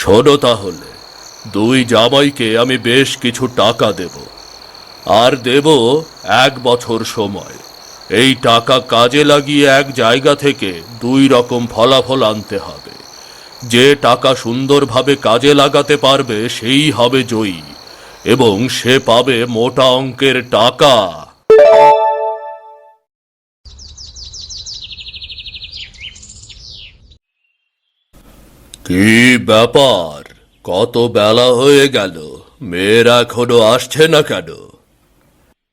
শোনো তাহলে, দুই জামাইকে আমি বেশ কিছু টাকা দেব, আর দেব 1 বছর সময়। এই টাকা কাজে লাগিয়ে এক জায়গা থেকে দুই রকম ফলাফল আনতে হবে। যে টাকা সুন্দরভাবে কাজে লাগাতে পারবে সেই হবে জয়ী, এবং সে পাবে মোটা অঙ্কের টাকা। কি ব্যাপার, কত বেলা হয়ে গেল, মেয়েরা এখনো আসছে না কেন?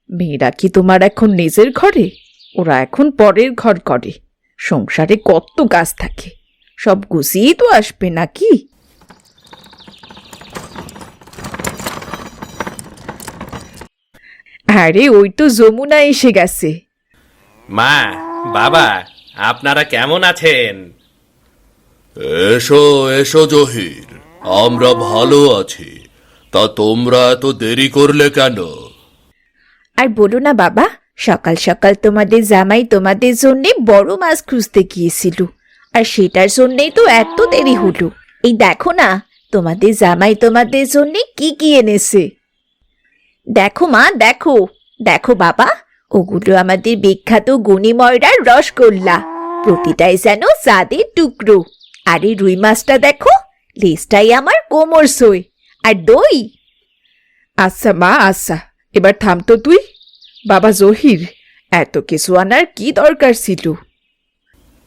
মেয়েরা কি তোমার এখন নিজের ঘরে? ওরা এখন পরের ঘর করে। সংসারে কত কাজ থাকে, সব গুছিয়ে তো আসবে নাকি? আরে ওই তো যমুনা এসে গেছে। মা, বাবা, আপনারা কেমন আছেন? এসো এসো জহির, আমরা ভালো আছি। তা তোমরা এত দেরি করলে কেন? আর বলো না বাবা, সকাল সকাল তোমাদের জামাই তোমাদের জন্যে বড় মাছ খুঁজতে গিয়েছিল, আর সেটার জন্যেই তো এত দেরি হলো। এই দেখো না, তোমাদের জামাই তোমাদের জন্যে কি কি এনেছে। দেখো মা, দেখো দেখো বাবা, ওগুলো আমাদের বিখ্যাত গুণী ময়রার রসগোল্লা। প্রতিটাই যেন চাঁদের টুকরো। আর এই রুই মাছটা দেখো, লেজটাই আমার কোমর সই। আর দই। আচ্ছা মা, আচ্ছা, এবার থাম তো তুই। বাবা জহির, এত কিছু আনার কি দরকার ছিল?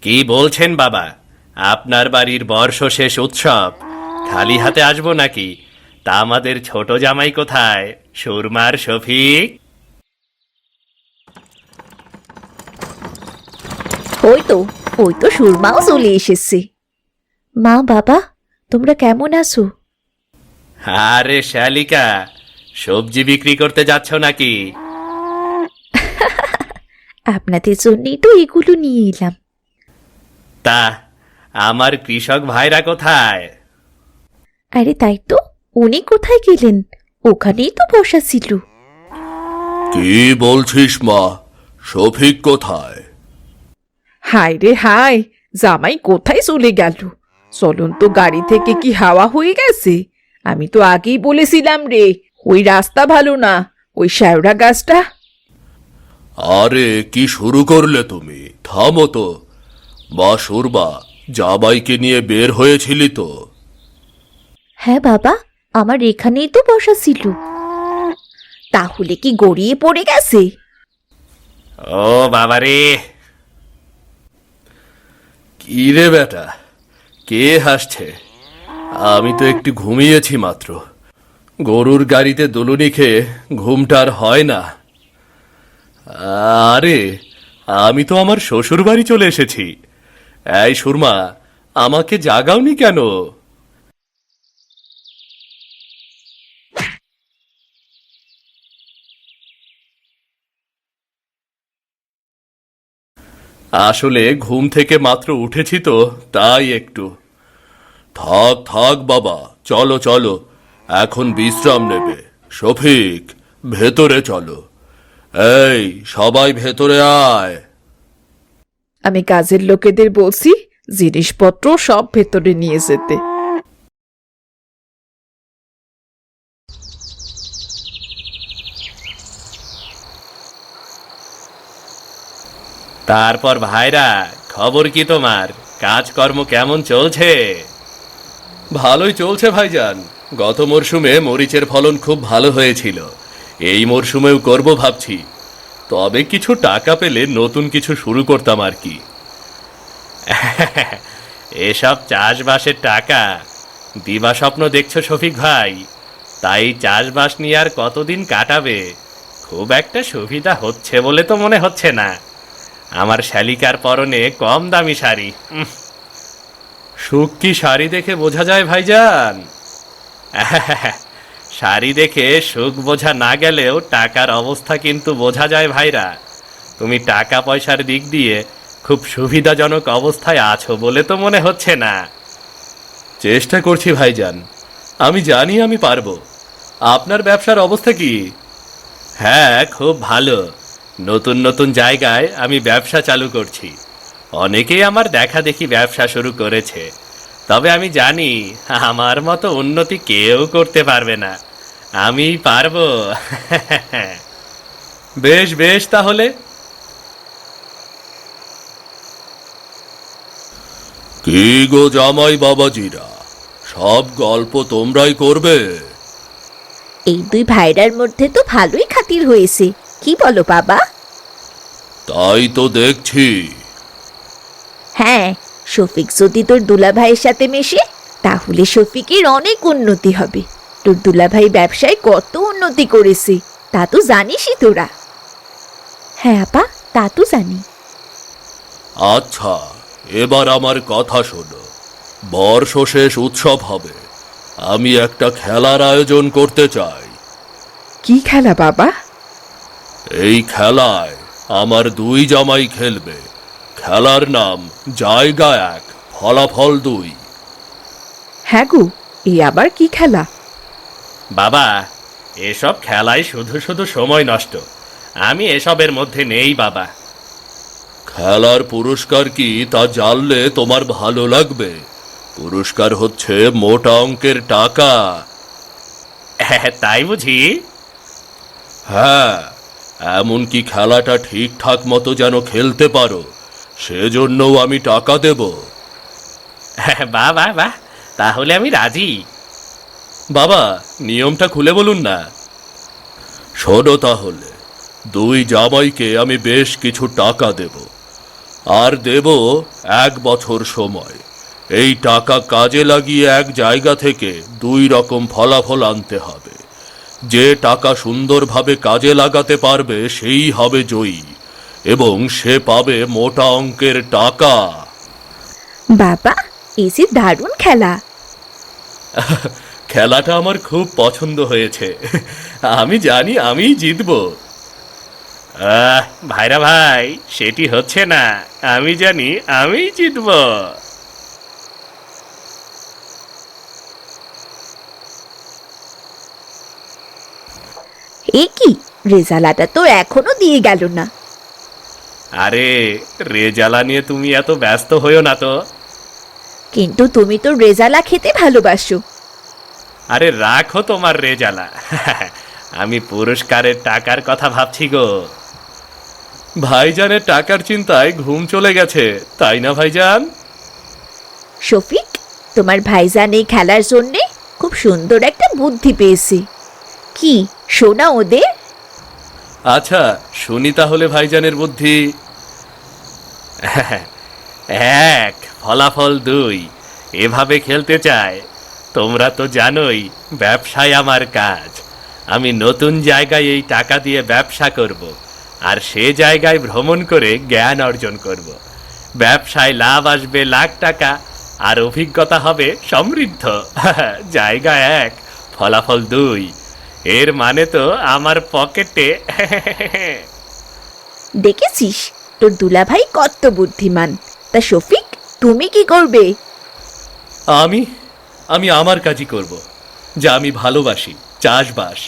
কি বলছেন বাবা? আপনার বাড়ির বর্ষশেষ উৎসব, খালি হাতে আসবো নাকি? তা আমাদের ছোট জামাই কোথায়, সুরমার শফিক? ওই তো সুরমাও চলে এসেছে। মা বাবা, তোমরা কেমন আছো? আরে শালিকা, সবজি বিক্রি করতে যাচ্ছ নাকি? আপনাদের জন্যই তো এগুলো নিয়ে এলাম। তা আমার কৃষক ভাইরা কোথায়? আরে তাই তো, উনি কোথায় গেলেন? ওখানেই তো বসা ছিল। কি বলছিস মা, শফিক কোথায়? হায় রে হায়, জামাই কোথায় চলে গেল? চলন্ত গাড়ি থেকে কি হাওয়া হয়ে গেছে? আমি তো আগেই বলেছিলাম রে, ওই রাস্তা ভালো না, ওই শ্যাওড়া গাছটা। আরে কি শুরু করলে তুমি, থামো তো। মা সুরমা, জামাইকে নিয়ে বের হয়েছিলি তো? হ্যাঁ বাবা, আমার এখানেই তো বসা ছিল। তাহলে কি গড়িয়ে পড়ে গেছে? ও বাবারে! কি রে বেটা, কে হাসছে? আমি তো একটু ঘুমিয়েছি মাত্র। গরুর গাড়িতে দোলনি খেয়ে ঘুমটা আর হয় না। আরে, আমি তো আমার শ্বশুর বাড়ি চলে এসেছি। এই সুরমা, আমাকে জাগাওনি কেন? আসলে ঘুম থেকে মাত্র উঠেছি তো, তাই একটু। থাক থাক বাবা, চলো চলো, এখন বিশ্রাম নেবে। শফিক, ভেতরে চলো। এই, সবাই ভেতরে আয়। আমি কাজের লোকেদের বলছি জিনিসপত্র সব ভেতরে নিয়ে যেতে। তারপর ভাইরা, খবর কি তোমার? কাজকর্ম কেমন চলছে? ভালোই চলছে ভাইজান। গত মরশুমে মরিচের ফলন খুব ভালো হয়েছিল, এই মরশুমেও করব ভাবছি। তবে কিছু টাকা পেলে নতুন কিছু শুরু করতাম আর কি। এসব চাষবাসের টাকা দিবা স্বপ্ন দেখছো শফিক ভাই? তাই চাষবাস নিয়ে আর কতদিন কাটাবে? খুব একটা সুবিধা হচ্ছে বলে তো মনে হচ্ছে না। আমার শালিকার পরনে কম দামি শাড়ি। সুখ কি শাড়ি দেখে বোঝা যায় ভাইজান? শাড়ি দেখে সুখ বোঝা না গেলেও টাকার অবস্থা কিন্তু বোঝা যায় ভাইরা। তুমি টাকা পয়সার দিক দিয়ে খুব সুবিধাজনক অবস্থায় আছো বলে তো মনে হচ্ছে না। চেষ্টা করছি ভাইজান, আমি জানি আমি পারবো। আপনার ব্যবসার অবস্থা কি? হ্যাঁ, খুব ভালো। নতুন নতুন জায়গায় আমি ব্যবসা চালু করছি। অনেকেই আমার দেখা দেখি ব্যবসা শুরু করেছে। তবে আমি জানি আমার মতো উন্নতি কেউ করতে পারবে না। আমি পারবো। বেশ বেশ তাহলে। কি গো জামাই বাবাজিরা, সব গল্প তোমরাই করবে? এই দুই ভাইরার মধ্যে তো ভালোই খাতির হয়েছে, কি বলো বাবা? তাই তো দেখছি। হ্যাঁ, শফিক যদি তোর দুলাভাইয়ের সাথে মেশে তাহলে শফিকের অনেক উন্নতি হবে। তোর দুলাভাই ব্যবসায় কত উন্নতি করেছে তা তো জানিসই তোরা। হ্যাঁ আপা, তা তো জানি। আচ্ছা, এবার আমার কথা শোনো। বর্ষ শেষ উৎসব হবে, আমি একটা খেলার আয়োজন করতে চাই। কি খেলা বাবা? এই খেলায় আমার দুই জামাই খেলবে। খেলার নাম জায়গা এক, ফলাফল দুই। হ্যাঁ গো, এ আবার কি খেলা? বাবা, এসব খেলায় শুধু শুধু সময় নষ্ট। আমি এসবের মধ্যে নেই বাবা। খেলার পুরস্কার কি তা জানলে তোমার ভালো লাগবে। পুরস্কার হচ্ছে মোটা অঙ্কের টাকা। তাই বুঝি? হ্যাঁ, এমনকি খেলাটা ঠিকঠাক মতো যেন খেলতে পারো, সেজন্যও আমি টাকা দেব। বাহ বাহ বাহ, তাহলে আমি রাজি। বাবা, নিয়মটা খুলে বলুন না। শোনো তাহলে, দুই জামাইকে আমি বেশ কিছু টাকা দেব, আর দেব 1 বছর সময়। এই টাকা কাজে লাগিয়ে এক জায়গা থেকে 2 রকম ফলাফল আনতে হবে। যে টাকা সুন্দরভাবে কাজে লাগাতে পারবে সেই হবে জয়ী, এবং সে পাবে মোটা অঙ্কের টাকা। বাবা, এই যে দারুণ খেলা! খেলাটা আমার খুব পছন্দ হয়েছে। আমি জানি আমিই জিতবো। ভাইরা ভাই, সেটি হচ্ছে না। আমি জানি আমিই জিতব। এ কি, রেজালাটা তো এখনো দিয়ে গেল না। আরে, রেজালা নিয়ে তুমি এত ব্যস্ত হইও না তো। কিন্তু তুমি তো রেজালা খেতে ভালোবাসো। আরে রাখো তোমার রেজালা। আমি পুরস্কারের টাকার কথা ভাবছি গো। ভাইজানের টাকার চিন্তায় ঘুম চলে গেছে, তাই না ভাইজান? শফিক, তোমার ভাইজান এই খেলার জন্যে খুব সুন্দর একটা বুদ্ধি পেয়েছে। কি শোনা ওদের? আচ্ছা, শুনি তাহলে ভাইজানের বুদ্ধি। 1 ফলাফল 2 এভাবে খেলতে চায়। তোমরা তো জানোই ব্যবসায় আমার কাজ। আমি নতুন জায়গায় এই টাকা দিয়ে ব্যবসা করব, আর সে জায়গায় ভ্রমণ করে জ্ঞান অর্জন করব। ব্যবসায় লাভ আসবে লাখ টাকা, আর অভিজ্ঞতা হবে সমৃদ্ধ। জায়গা 1, ফলাফল 2, এর মানে তো আমার পকেটে। দেখেছিস তোর দুলাভাই কত বুদ্ধিমান। তা শফিক, তুমি কি করবে? আমি আমি আমার কাজই করব, যা আমি ভালোবাসি, চাষবাস।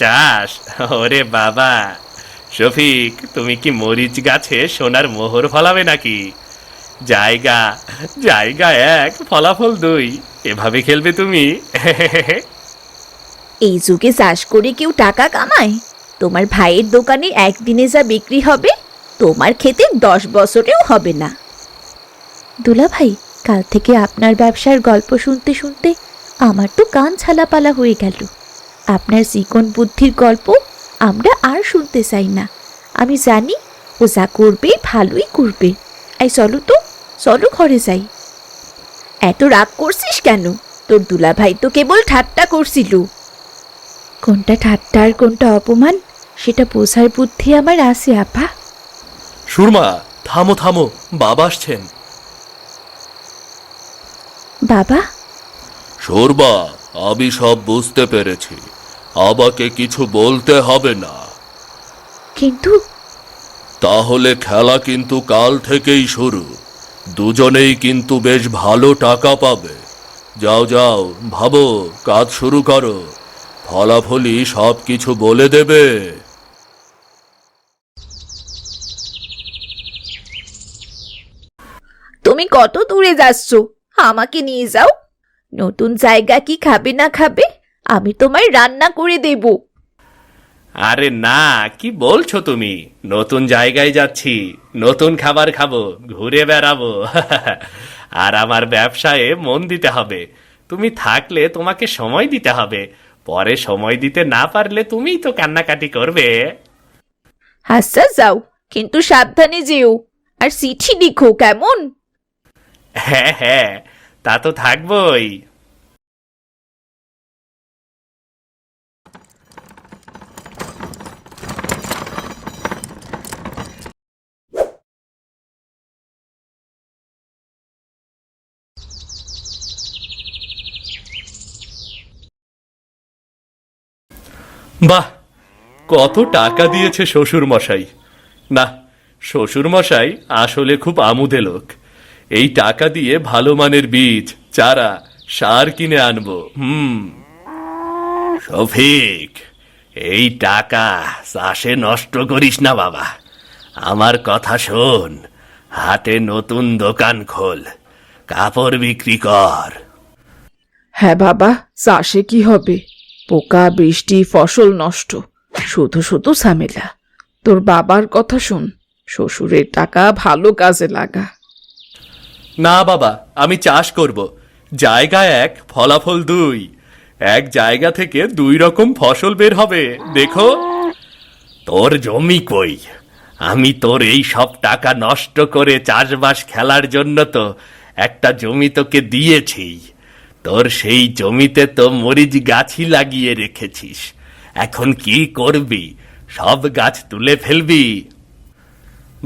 চাষ? ওরে বাবা, শফিক, তুমি কি মরিচ গাছে সোনার মোহর ফলাবে নাকি? জায়গা জায়গা 1, ফলাফল 2, এভাবে খেলবে তুমি? এই যুগে চাষ করে কেউ টাকা কামায়? তোমার ভাইয়ের দোকানে একদিনে যা বিক্রি হবে তোমার খেতে 10 বছরেও হবে না। দুলাভাই, কাল থেকে আপনার ব্যবসার গল্প শুনতে শুনতে আমার তো কান ছালাপালা হয়ে গেল। আপনার চিকন বুদ্ধির গল্প আমরা আর শুনতে চাই না। আমি জানি ও যা করবে ভালোই করবে। এই চলো তো, চলো ঘরে যাই। এত রাগ করছিস কেন? তোর দুলাভাই তো কেবল ঠাট্টা করছিল। কোনটা ঠাট্টা আর কোনটা অপমান সেটা বোঝার বুদ্ধি আমার আছে আপা। সুরমা, থামো থামো, বাবা আসছেন। বাবা? সুরমা, আমি সব বুঝতে পেরেছি, আমাকে কিছু বলতে হবে না। কিন্তু তাহলে খেলা কিন্তু কাল থেকেই শুরু। দুজনেই কিন্তু বেশ ভালো টাকা পাবে। যাও যাও, ভাবো, কাজ শুরু করো। ফলাফলই সব কিছু বলে দেবে। তুমি কত দূরে যাচ্ছ? আমাকে নিয়ে যাও। নতুন জায়গা কি খাবে না খাবে, আমি তোমায় রান্না করে দেব। আরে না, কি বলছো তুমি? নতুন জায়গায় যাচ্ছি, নতুন খাবার খাবো, ঘুরে বেড়াবো। আর আমার ব্যবসায় মন দিতে হবে। তুমি থাকলে তোমাকে সময় দিতে হবে, পরে সময় দিতে না পারলে তুমিই তো কান্নাকাটি করবে। আচ্ছা যাও, কিন্তু সাবধানে যেও, আর চিঠি লিখো কেমন। হ্যাঁ হ্যাঁ, তা তো থাকবোই। বাহ, কত টাকা দিয়েছে শ্বশুর মশাই। না, শ্বশুর মশাই আসলে খুব আমুদে লোক। এই টাকা দিয়ে ভালো মানের বীজ, চারা, সার কিনে আনবো। শফিক, এই টাকা চাষে নষ্ট করিস না বাবা। আমার কথা শোন, হাটে নতুন দোকান খোল, কাপড় বিক্রি কর। হ্যাঁ বাবা, চাষে কি হবে? পোকা, বৃষ্টি, ফসল নষ্ট, শুধু শুধু ঝামেলা। তোর বাবার কথা শোন, শ্বশুরের টাকা ভালো কাজে লাগা। না বাবা, আমি চাষ করব। জায়গা এক, ফলাফল দুই। এক জায়গা থেকে দুই রকম ফসল বের হবে, দেখো। তোর জমি কই? আমি তোর এই সব টাকা নষ্ট করে চাষবাস খেলার জন্য তো একটা জমি তোকে দিয়েছি। তোর সেই জমিতে তো মরিচ গাছই লাগিয়ে রেখেছিস। এখন কি করবি? সব গাছ তুলে ফেলবি?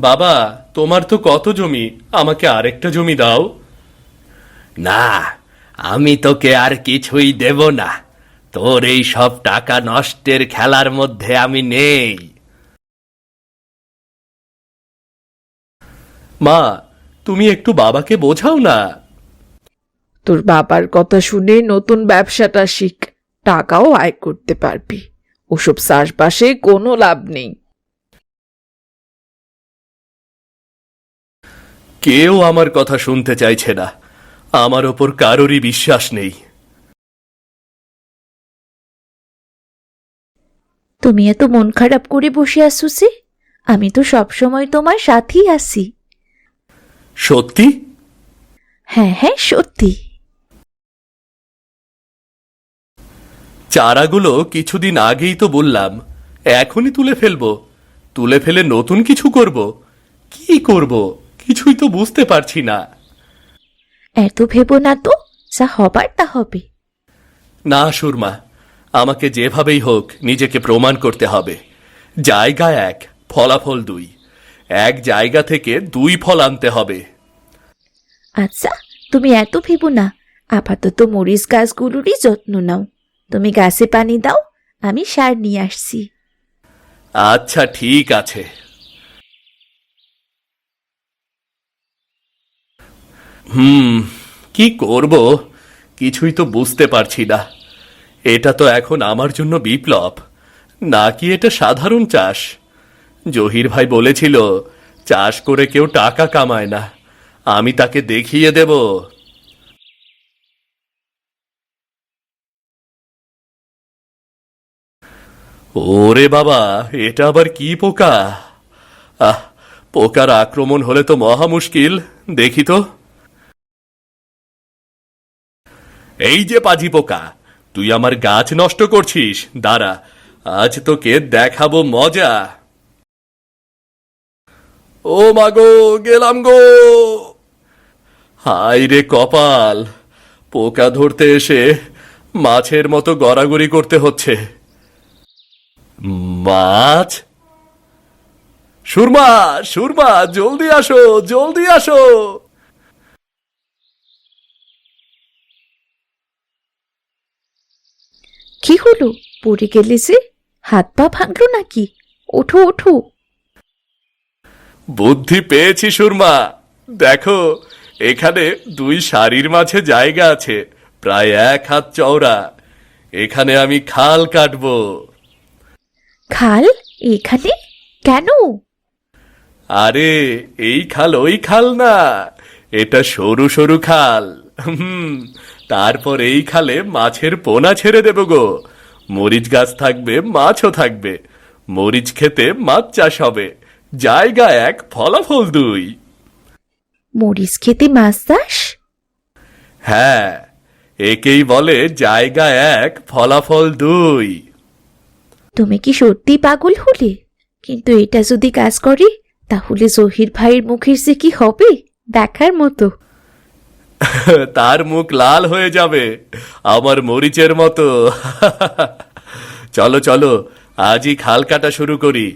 বাবা, তোমার তো কত জমি, আমাকে আরেকটা জমি দাও। না, আমি তোকে আর কিছুই দেব না। তোর এই সব টাকা নষ্টের খেলার মধ্যে আমি নেই। মা, তুমি একটু বাবাকে বোঝাও না। তোর বাবার কথা শুনে নতুন ব্যবসাটা শিখ, টাকাও আয় করতে পারবি। ওসব চাষবাসে কোনো লাভ নেই। কেউ আমার কথা শুনতে চাইছে না, আমার ওপর কারোরই বিশ্বাস নেই। তুমি এত মন খারাপ করে বসে আছো যে? আমি তো সবসময় তোমার সাথেই আছি। সত্যি? হ্যাঁ হ্যাঁ, সত্যি। চারাগুলো কিছুদিন আগেই তো বললাম, এখনই তুলে ফেলবো। তুলে ফেলে নতুন কিছু করব। কি করব কিছুই তো বুঝতে পারছি না। এত ভেবো না তো, যা হবার তা হবে। না সুরমা, আমাকে যেভাবেই হোক নিজেকে প্রমাণ করতে হবে। জায়গা এক, ফলাফল দুই। এক জায়গা থেকে দুই ফল আনতে হবে। আচ্ছা, তুমি এত ভেবো না। আপাতত মরিচ গাছগুলোরই যত্ন নাও। তুমি গাছে পানি দাও, আমি সার নিয়ে আসছি। আচ্ছা ঠিক আছে। কি করব কিছুই তো বুঝতে পারছি না। এটা তো এখন আমার জন্য বিপ্লব, নাকি এটা সাধারণ চাষ? জহির ভাই বলেছিল চাষ করে কেউ টাকা কামায় না। আমি তাকে দেখিয়ে দেব। ওরে বাবা, এটা আবার কি পোকা? আহ, পোকার আক্রমণ হলে তো মহা মুশকিল। দেখি তো। এই যে পাজি পোকা, তুই আমার গাছ নষ্ট করছিস। দাঁড়া, আজ তোকে দেখাবো মজা। ও মাগো, গেলাম গো। হায় রে কপাল, পোকা ধরতে এসে মাছের মতো গড়াগড়ি করতে হচ্ছে। মাছ? সুরমা, সুরমা, জলদি আসো, জলদি আসো। কি হলো, পড়ে গেলে যে? হাত পা ভাঙলো নাকি? ওঠো ওঠো। বুদ্ধি পেয়েছি সুরমা। দেখো, এখানে দুই সারির মাঝে জায়গা আছে, প্রায় 1 হাত চওড়া। এখানে আমি খাল কাটবো। খাল? এখানে কেন? আরে, এই খাল ওই খাল না, এটা সরু সরু খাল। তারপর এই খালে মাছের পোনা ছেড়ে দেব গো। মরিচ গাছ থাকবে, মাছও থাকবে। মরিচ খেতে মাছ চাষ হবে। জায়গা এক, ফলাফল দুই। মরিচ খেতে মাছ চাষ? হ্যাঁ, একেই বলে জায়গা এক, ফলাফল দুই। তুমি কি সত্যি পাগল হলে? কিন্তু এটা যদি কাজ করে তাহলে জহির ভাইয়ের মুখের যে কি হবে দেখার মতো। তার মুখ লাল হয়ে যাবে আমার মরিচের মতো। চলো চলো, আজই খাল কাটা শুরু করি।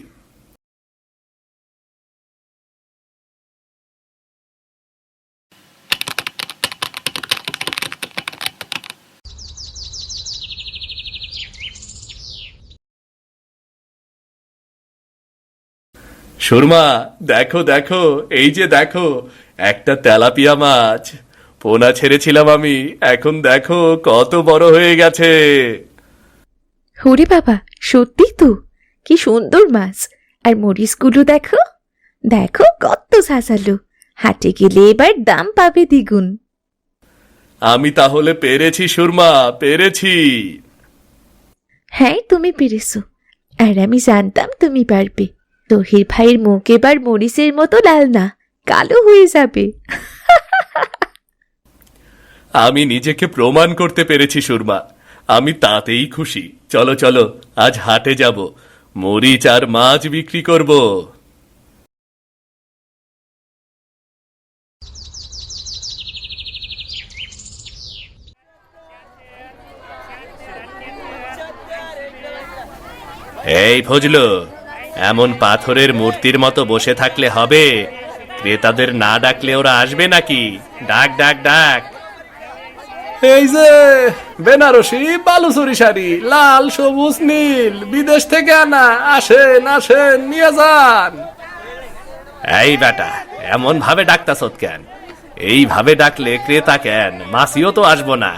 সুরমা, দেখো দেখো, এই যে দেখো, একটা তেলাপিয়া মাছ। পোনা ছেড়েছিলাম আমি, এখন দেখো কত বড় হয়ে গেছে। ওরে বাবা, সত্যি তো, কি সুন্দর মাছ। আর মরিচগুলো দেখো, দেখো কত ঝাঁঝালো। হাটে গেলে এবার দাম পাবে দ্বিগুণ। আমি তাহলে পেরেছি সুরমা, পেরেছি। হ্যাঁ, তুমি পেরেছো। আর আমি জানতাম তুমি পারবে। জহির ভাইয়ের মুখ এবার মরিচের মতো লাল না, কালো হয়ে যাবে। আমি নিজেকে প্রমাণ করতে পেরেছি সুরমা, আমি তাতেই খুশি। চলো চলো, আজ হাটে যাব, মরিচ আর মাছ বিক্রি করব। এই ফজলু, এমন পাথরের মূর্তির মতো বসে থাকলে হবে? ক্রেতাদের না ডাকলে ওরা আসবে নাকি? ডাক ডাক ডাক। এই যে বেনারসি বালুচরি শাড়ি, লাল সবুজ নীল, বিদেশ থেকে আনা, আসেন আসেন, নিয়ে যান। এই বেটা, এমন ভাবে ডাকতাছত কেন? এইভাবে ডাকলে ক্রেতা কেন, মাসিও তো আসবো না।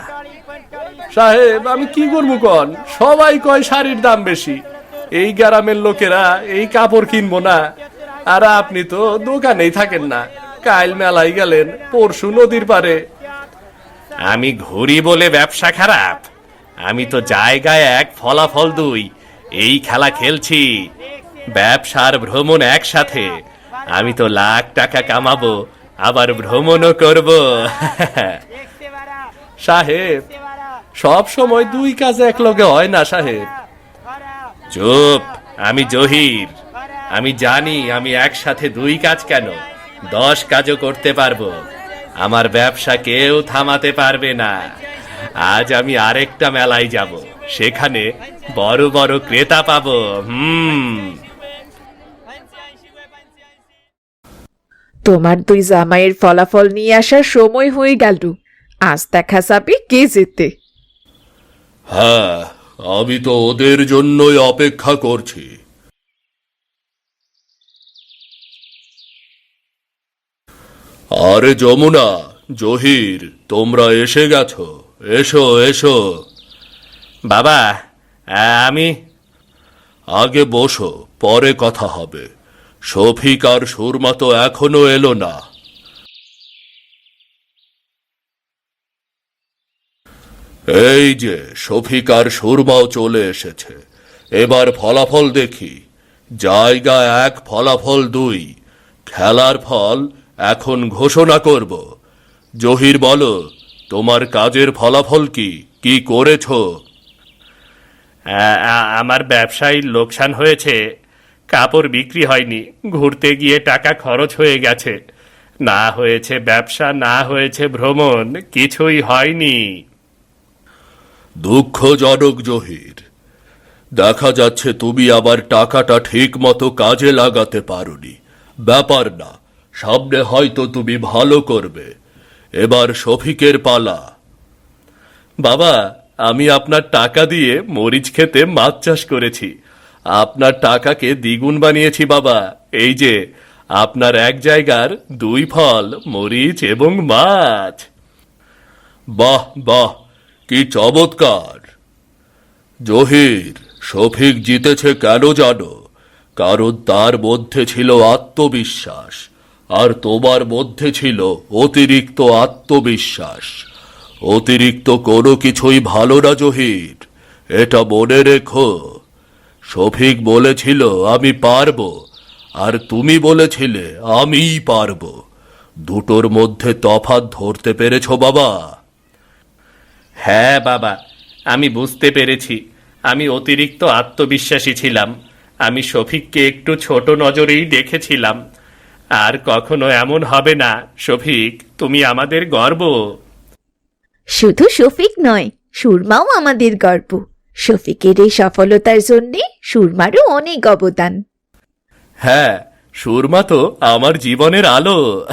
সাহেব, আমি কি করবো কন? সবাই কয় শাড়ির দাম বেশি, এই গ্রামের লোকেরা এই কাপড় কিনবো না। আর আপনি তো দোকানেই থাকেন না, কাল মেলায় গেলেন, পরশু নদীর পারে। আমি ঘুরি বলে ব্যবসা খারাপ? আমি তো জায়গায় এক, ফলাফল দুই, এই খেলা খেলছি। ব্যবসার ভ্রমণ একসাথে। আমি তো লাখ টাকা কামাবো, আবার ভ্রমণও করব। সাহেব, সব সময় দুই কাজ এক লগে হয় না সাহেব। চুপ, আমি জহির। আমি জানি আমি একসাথে দুই কাজ কেন, 10 কাজও করতে পারবো। আমার ব্যবসা কেউ থামাতে পারবে না। আজ আমি আরেকটা মেলায় যাব, সেখানে বড় বড় ক্রেতা পাবো। তোমার দুই জামাইয়ের ফলাফল নিয়ে আসার সময় হয়ে গেল। আজ দেখা যাবে কে জেতে। হ্যাঁ, আমি তো ওদের জন্যই অপেক্ষা করছি। আরে যমুনা, জহির, তোমরা এসে গেছো, এসো এসো। বাবা, আমি আগে বসো, পরে কথা হবে। শফিক আর সুরমা তো এখনো এলো না। এই যে শফিক আর সুরমাও চলে এসেছে। এবার ফলাফল দেখি। জায়গা এক, ফলাফল দুই। খেলার ফল এখন ঘোষণা করব। জহির, বলো তোমার কাজের ফলাফল কি, কি করেছো? আমার ব্যবসায় লোকসান হয়েছে। কাপড় বিক্রি হয়নি, ঘুরতে গিয়ে টাকা খরচ হয়ে গেছে। না হয়েছে ব্যবসা, না হয়েছে ভ্রমণ, কিছুই হয়নি। দুঃখজনক জহির, দেখা যাচ্ছে তুমি আবার টাকাটা ঠিক মতো কাজে লাগাতে পারোনি। ব্যাপার না, সামনে হয়তো তুমি ভালো করবে। এবার শফিকের পালা। বাবা, আমি আপনার টাকা দিয়ে মরিচ খেতে মাছ চাষ করেছি। আপনার টাকাকে দ্বিগুণ বানিয়েছি বাবা। এই যে আপনার এক জায়গার দুই ফল, মরিচ এবং মাছ। বাহ বাহ, কি চমৎকার! জহির, শফিক জিতেছে কেন জানো? কারণ তার মধ্যে ছিল আত্মবিশ্বাস, আর তোমার মধ্যে ছিল অতিরিক্ত আত্মবিশ্বাস। অতিরিক্ত কোনো কিছুই ভালো না জহির, এটা মনে রেখো। শফিক বলেছিল আমি পারবো, আর তুমি বলেছিলে আমিই পারবো। দুটোর মধ্যে তফাৎ ধরতে পেরেছো বাবা? হ্যাঁ বাবা, আমি বুঝতে পেরেছি। আমি অতিরিক্ত আত্মবিশ্বাসী ছিলাম। আমি শফিককে একটু ছোট নজরেই দেখেছিলাম। আর কখনো এমন হবে না। শফিক, তুমি আমাদের গর্ব। শুধু শফিক নয়, সুরমাও আমাদের গর্ব। শফিকের এই সফলতার জন্যে সুরমারও অনেক অবদান। হ্যাঁ, সুরমা তো আমার জীবনের আলো।